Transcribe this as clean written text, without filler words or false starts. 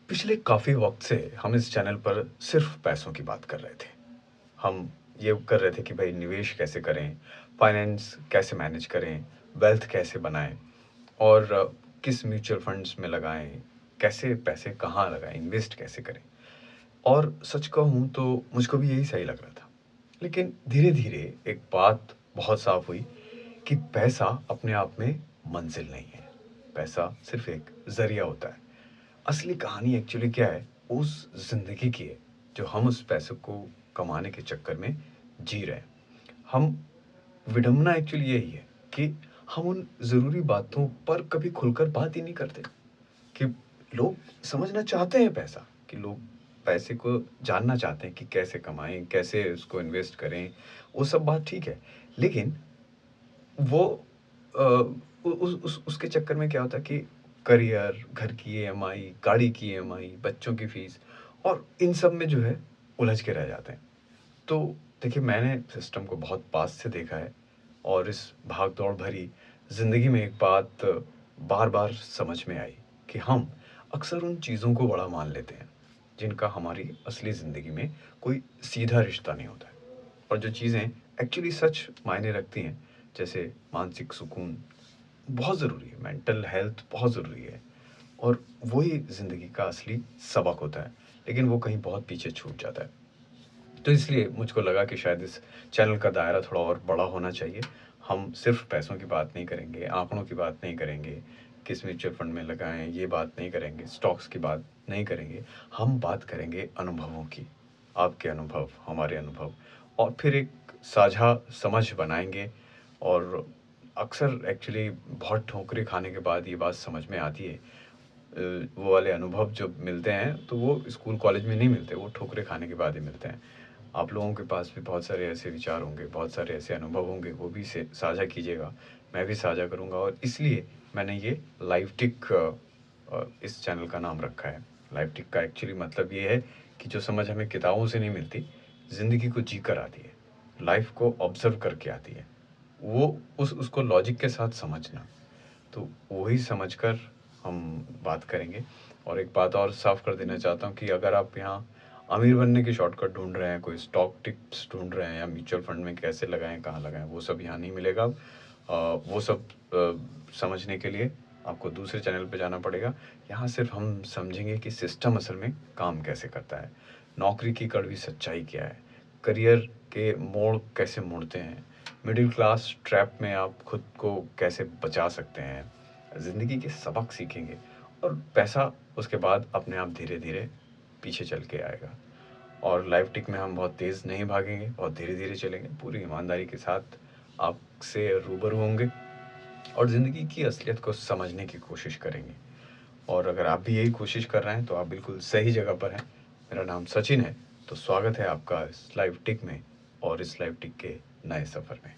पिछले काफ़ी वक़्त से हम इस चैनल पर सिर्फ़ पैसों की बात कर रहे थे। हम ये कर रहे थे कि भई निवेश कैसे करें, फाइनेंस कैसे मैनेज करें, वेल्थ कैसे बनाएँ और किस म्यूचुअल फंड्स में लगाएँ, कैसे पैसे कहाँ लगाएँ, इन्वेस्ट कैसे करें। और सच कहूँ तो मुझको भी यही सही लग रहा था। लेकिन धीरे-धीरे एक बात बहुत साफ़ हुई कि पैसा अपने आप में मंज़िल नहीं है। पैसा सिर्फ़ एक ज़रिया होता है। असली कहानी एक्चुअली क्या है, उस ज़िंदगी की है, जो हम उस पैसे को कमाने के चक्कर में जी रहे हैं। हम विडंबना एक्चुअली यही है कि हम उन ज़रूरी बातों पर कभी खुलकर बात ही नहीं करते कि लोग समझना चाहते हैं पैसा, कि लोग पैसे को जानना चाहते हैं कि कैसे कमाएँ, कैसे उसको इन्वेस्ट करें, वो सब बात ठीक है। लेकिन वो अ, उ उस उसके चक्कर में क्या होता है कि करियर, घर की ईएमआई, गाड़ी की ईएमआई, बच्चों की फ़ीस और इन सब में जो है उलझ के रह जाते हैं। तो देखिए मैंने सिस्टम को बहुत पास से देखा है और इस भाग-दौड़ भरी ज़िंदगी में एक बात बार-बार समझ में आई कि हम अक्सर उन चीज़ों को बड़ा मान लेते हैं, जिनका हमारी असली ज़िंदगी में कोई सीधा रिश्ता नहीं होता है। और जो चीज़ें एक्चुअली सच मायने रखती हैं, जैसे मानसिक सुकून बहुत ज़रूरी है, मेंटल हेल्थ बहुत ज़रूरी है और वही ज़िंदगी का असली सबक होता है, लेकिन वो कहीं बहुत पीछे छूट जाता है। तो इसलिए मुझको लगा कि शायद इस चैनल का दायरा थोड़ा और बड़ा होना चाहिए। हम सिर्फ़ पैसों की बात नहीं करेंगे, आँकड़ों की बात नहीं करेंगे, किस म्यूचुअल फ़ंड में लगाएँ, ये बात नहीं करेंगे, स्टॉक्स की बात नहीं करेंगे। हम बात करेंगे अनुभवों की, आपके अनुभव, हमारे अनुभव और फिर एक साझा समझ बनाएँगे और अक्सर एक्चुअली बहुत ठोकरें खाने के बाद ये बात समझ में आती है। वो वाले अनुभव जब मिलते हैं, तो वो स्कूल कॉलेज में नहीं मिलते, वो ठोकरें खाने के बाद ही मिलते हैं। आप लोगों के पास भी बहुत सारे ऐसे विचार होंगे, बहुत सारे ऐसे अनुभव होंगे, वो भी से साझा कीजिएगा, मैं भी साझा करूँगा और इसलिए मैंने ये लाइव टिक इस चैनल का नाम रखा है। लाइव टिक का एक्चुअली मतलब ये है कि जो समझ हमें किताबों से नहीं मिलती, ज़िंदगी को जी कर आती है, लाइफ़ को ऑब्ज़र्व करके आती है। वो उसको लॉजिक के साथ समझना। तो वही समझकर हम बात करेंगे और एक बात और साफ़ कर देना चाहता हूँ कि अगर आप यहाँ अमीर बनने की शॉर्टकट ढूँढ रहे हैं, कोई स्टॉक टिप्स ढूँढ रहे हैं या म्यूचुअल फंड में कैसे लगाएँ, कहाँ लगाएँ, वो सब यहाँ नहीं मिलेगा। वो सब समझने के लिए आपको दूसरे चैनल पे जाना पड़ेगा। यहाँ सिर्फ़ हम समझेंगे कि सिस्टम असल में काम कैसे करता है, नौकरी की कड़वी सच्चाई क्या है, करियर के मोड़ कैसे मुड़ते हैं, मिडिल क्लास ट्रैप में आप खुद को कैसे बचा सकते हैं, ज़िंदगी के सबक सीखेंगे और पैसा उसके बाद अपने आप धीरे-धीरे पीछे चल के आएगा। और लाइव टिक में हम बहुत तेज़ नहीं भागेंगे, बहुत धीरे-धीरे चलेंगे, पूरी ईमानदारी के साथ आपसे रूबरू होंगे और ज़िंदगी की असलियत को समझने की कोशिश करेंगे। और अगर आप भी यही कोशिश कर रहे हैं, तो आप बिल्कुल सही जगह पर हैं। मेरा नाम सचिन है, तो स्वागत है आपका इस लाइव टिक में और इस लाइव टिक के नए सफ़र में।